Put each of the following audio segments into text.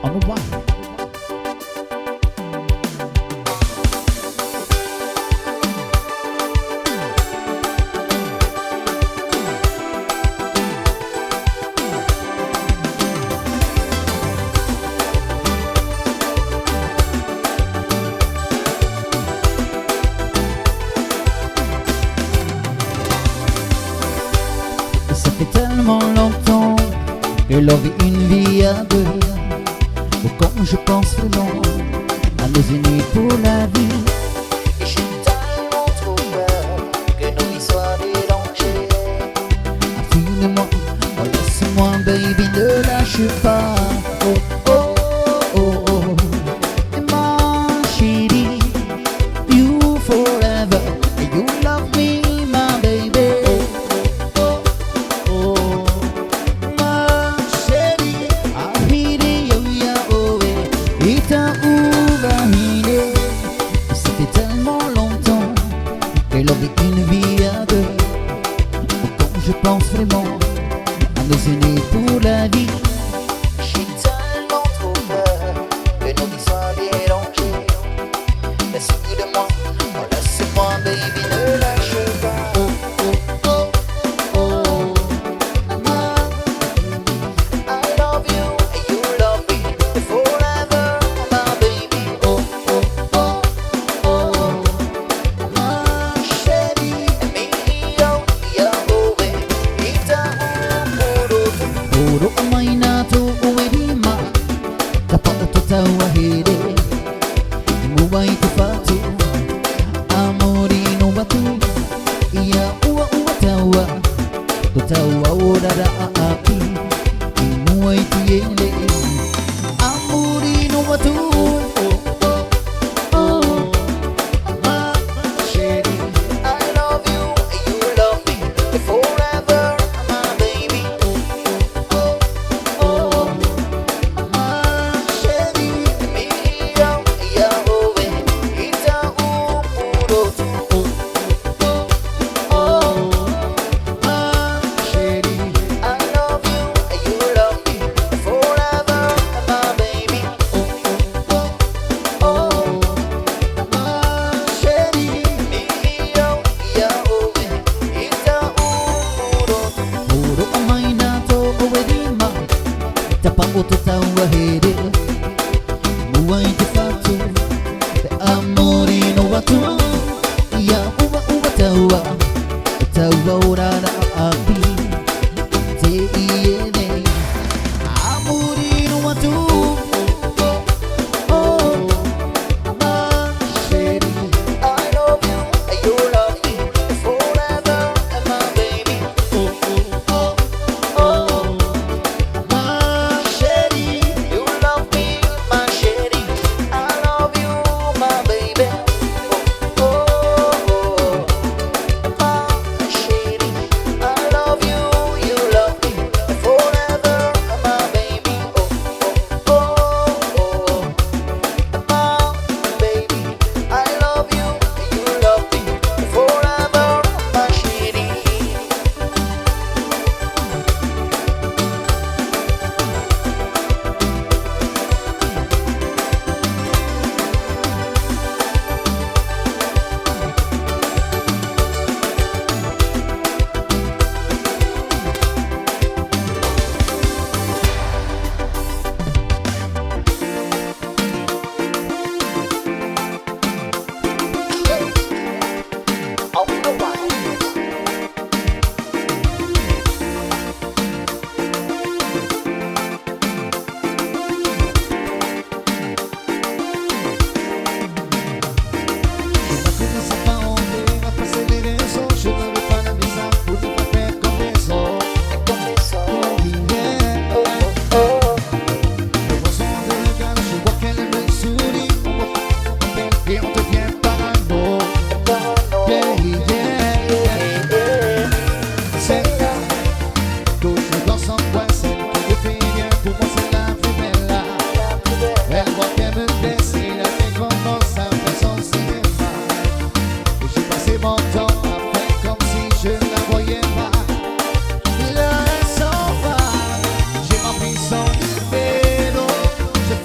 on the one. Ça fait tellement longtemps que l'on vit une vie à deux. Ou quand je pense vraiment à nos unis pour la vie. Et j'ai tellement trop peur que nos vies soient mélangées. Affine-moi, oh, laisse-moi baby, ne lâche pas. Oh oh oh oh, ma chérie, you forever, you love me my baby. Oh oh oh, ma chérie, ahiri yo ya oe, ita uvahine. Ça fait tellement longtemps que l'on vit une vie à deux. Quand je pense vraiment à nos unis pour la vie. J'ai tellement trop peur que nos vies soient mélangées. Laisse-moi de moi, oh laisse-moi baby, ne lâche pas. Oh oh oh oh, I love you and you love me forever, my baby. oh oh oh oh, Ma chérie, mio, Yahweh, ita umurutu. puro amay na to uwedima, kapag tutawahiri, imuway tufatu, amorino batu, iya uwa uwa tawa, tutawa urara aapi, imuway tiyele, amorino batu. Oh oh oh, ma chérie. I love you and you love me forever, my baby. Oh oh, Ma chérie, mio, Yahweh, ita umurutu. oh, ma chérie. I love you and you love me forever, my baby. Oh, ma chérie. Mio, Yahweh, ita umurutu. Puro amay na to uwedima, tapang ututawahiri, muway tifatu, te amorino watu, iya uwa uwa tawa, tawa urara api, te iene, amorino watu. Oh, ma chérie. I love you and you love me forever, my baby. Oh, oh, ma chérie. You love me, my chérie. I love you, my baby. Oh, oh, oh, my chérie. I love you, you love me forever, my baby. Oh, oh, oh, my baby. I love you, you love me forever, my chérie. On the one. Je ne sais pas où on va passer les raisons. Je n'avais pas la maison pour ne pas faire comme les autres. Oh, yeah. Le poisson de regard, je vois qu'elle me sourit. On voit pas et on devient parano. Yeah, yeah. C'est là, toujours dans son coin, celle qui me fait bien. Pour moi, c'est la plus belle là. Elle voit qu'elle me blesse et la fait commence à faire son cinéma. Et j'ai passé mon temps à faire comme si je ne la voyais pas. Il a un s'en va, j'ai rempli son numéro. Je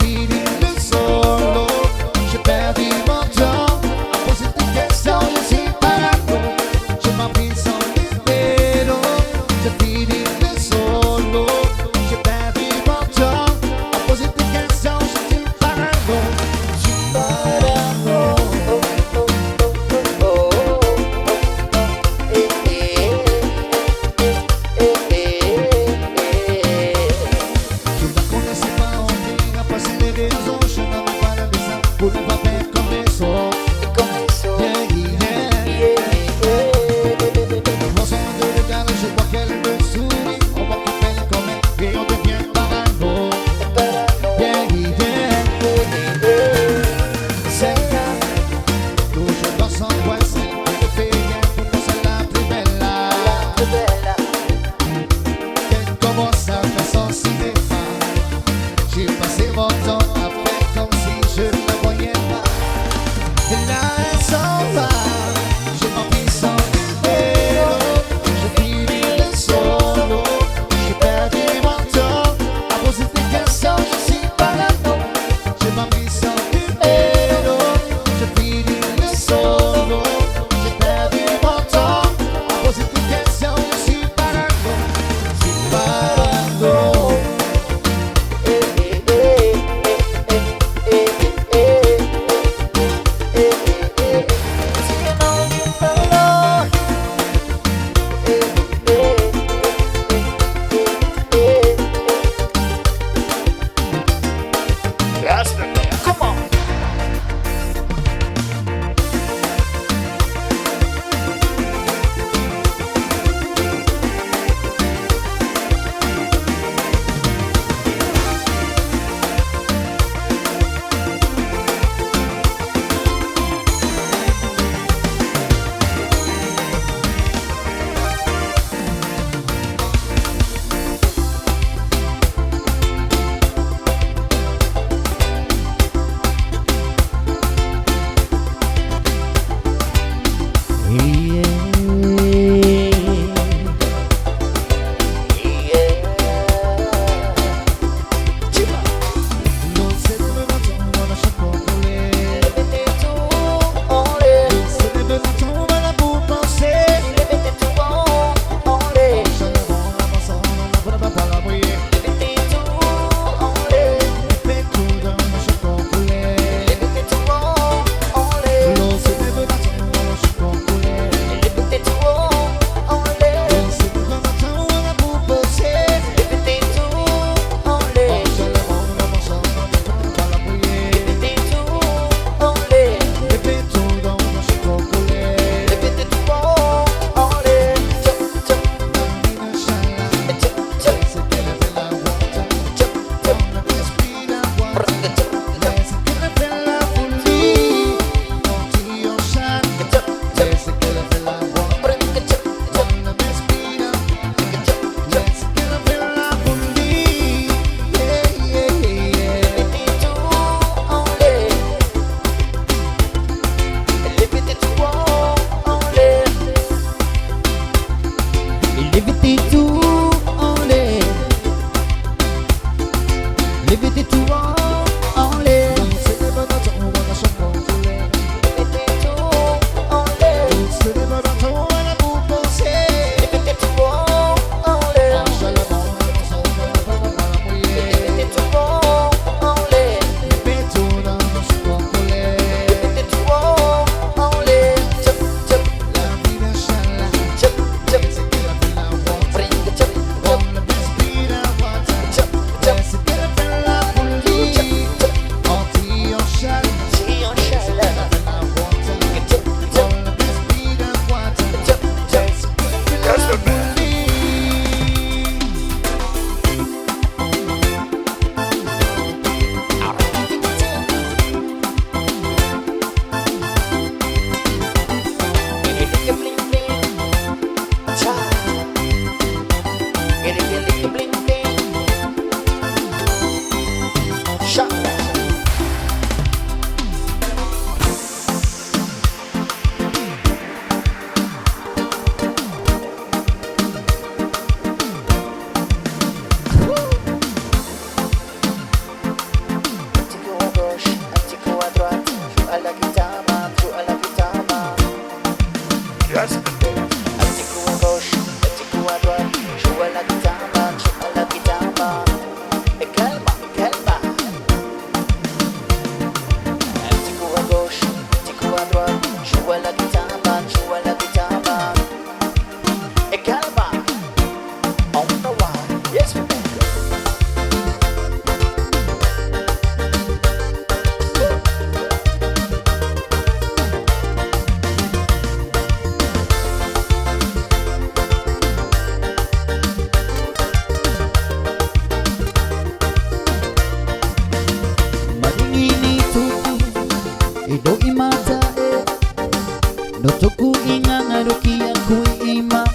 ça façon cinéma. J'ai passé mon temps à faire comme si je ne voyais pas. Et là elle s'en va, j'ai pas pris son numéro. J'ai fini le solo, j'ai perdu mon temps à poser des questions, je suis parano. J'ai pas pris son numéro, j'ai fini le solo, j'ai perdu mon temps à poser des questions, je suis parano. Je suis parano.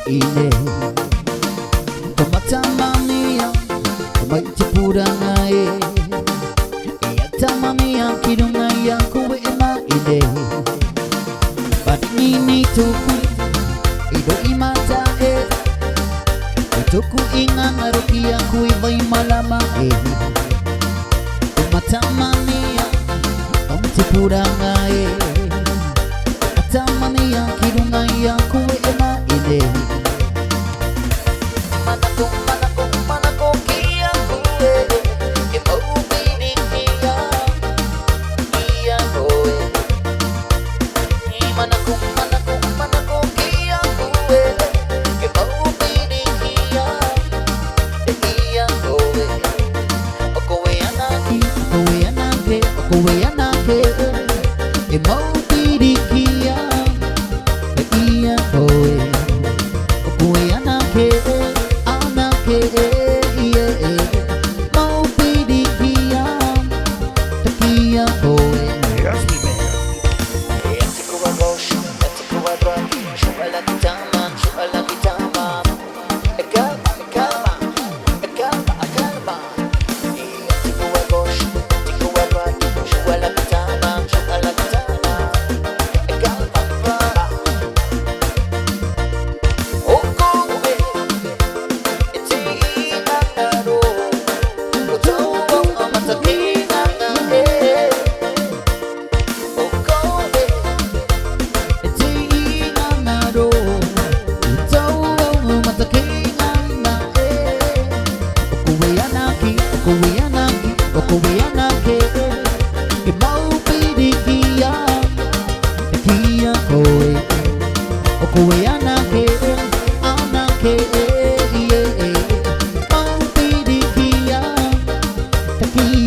Ine Kumatamani Maitipuranga Yatamani ya kirunga ya kuwe ema ile Batnini tuku Ido imata Tuku inga ngaruki ya kuwe malama Matamani ya Maitipuranga Yatamani ya kirunga ya kuwe ema ile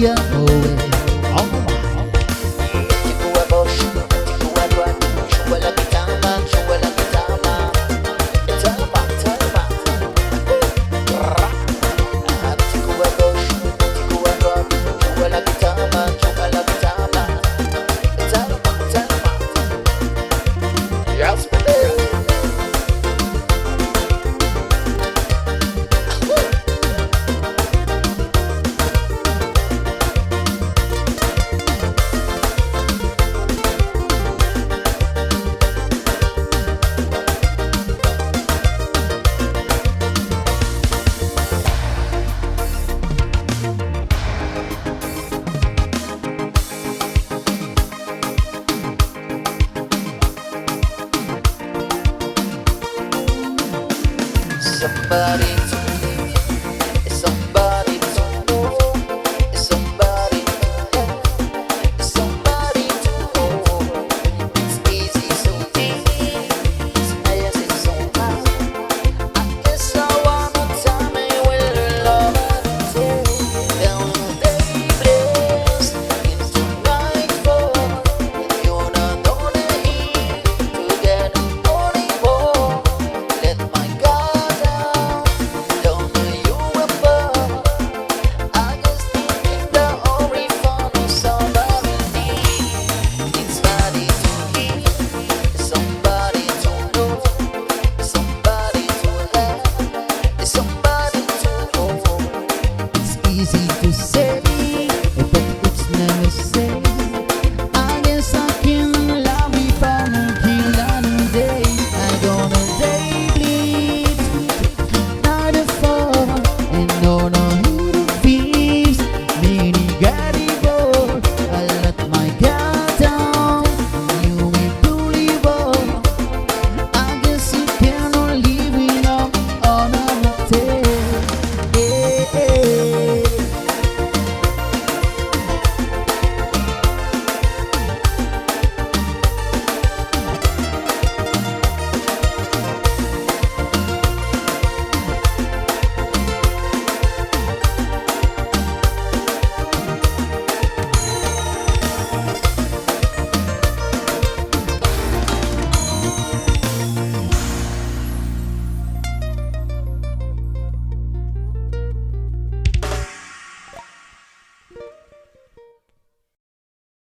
Yeah.